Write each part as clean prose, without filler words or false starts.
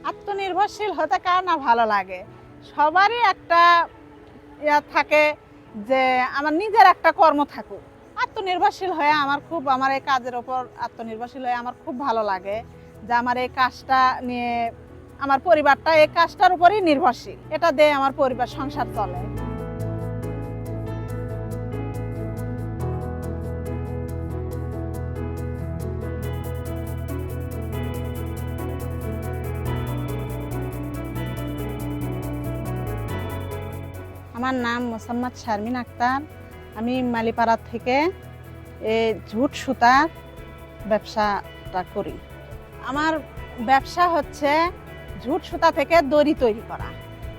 আত্মনির্ভরশীল হতে কার না ভালো লাগে। সবারই একটা থাকে যে আমার নিজের একটা কর্ম থাকুক। আত্মনির্ভরশীল হয়ে আমার এই কাজের ওপর আত্মনির্ভরশীল হয়ে আমার খুব ভালো লাগে যে আমার এই কাজটা নিয়ে আমার পরিবারটা এই কাজটার উপরই নির্ভরশীল। এটা দিয়ে আমার পরিবার সংসার চলে। আমার নাম মোসাম্মদ শারমিন আক্তার। আমি মালিপাড়া থেকে এই ঝুট সুতার ব্যবসাটা করি। আমার ব্যবসা হচ্ছে ঝুট সুতা থেকে দড়ি তৈরি করা।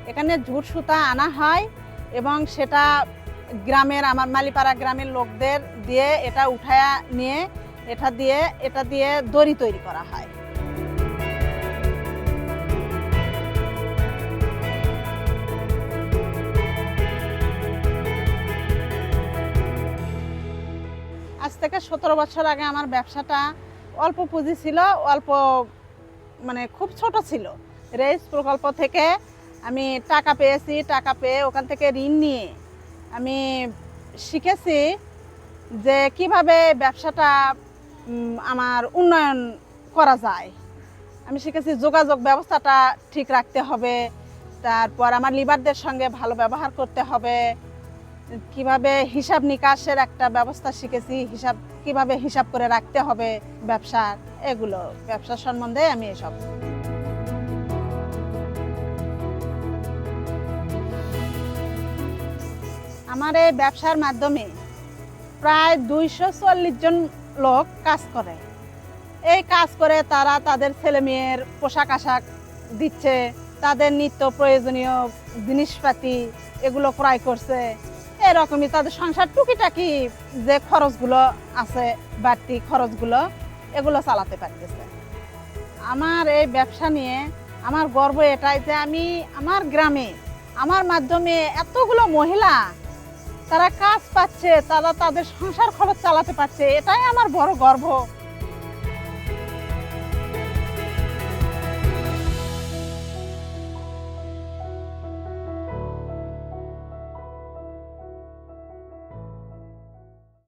এখানে ঝুট সুতা আনা হয় এবং সেটা আমার মালিপাড়া গ্রামের লোকদের দিয়ে এটা উঠায়া নিয়ে এটা দিয়ে দড়ি তৈরি করা হয়। আজ থেকে 17 বছর আগে আমার ব্যবসাটা অল্প পুঁজি ছিল, খুব ছোট ছিল। রেস প্রকল্প থেকে আমি টাকা পেয়েছি, টাকা পেয়ে ওখান থেকে ঋণ নিয়ে আমি শিখেছি যে কিভাবে ব্যবসাটা আমার উন্নয়ন করা যায়। আমি শিখেছি যোগাযোগ ব্যবস্থাটা ঠিক রাখতে হবে, তারপর আমার লিডারদের সঙ্গে ভালো ব্যবহার করতে হবে, কিভাবে হিসাব নিকাশের একটা ব্যবস্থা শিখেছি, কিভাবে হিসাব করে রাখতে হবে ব্যবসা সম্বন্ধে আমি এসব। আমার এই ব্যবসার মাধ্যমে প্রায় 240 জন লোক কাজ করে। এই কাজ করে তারা তাদের ছেলে মেয়ের পোশাক আশাক দিচ্ছে, তাদের নিত্য প্রয়োজনীয় জিনিসপাতি এগুলো ক্রয় করছে। এরকমই তাদের সংসার টুকিটাকি যে খরচগুলো আছে, বাড়তি খরচগুলো এগুলো চালাতে পারতেছে। আমার এই ব্যবসা নিয়ে আমার গর্ব এটাই যে আমি আমার গ্রামে আমার মাধ্যমে এতগুলো মহিলা তারা কাজ পাচ্ছে, তারা তাদের সংসার খরচ চালাতে পারছে, এটাই আমার বড় গর্ব।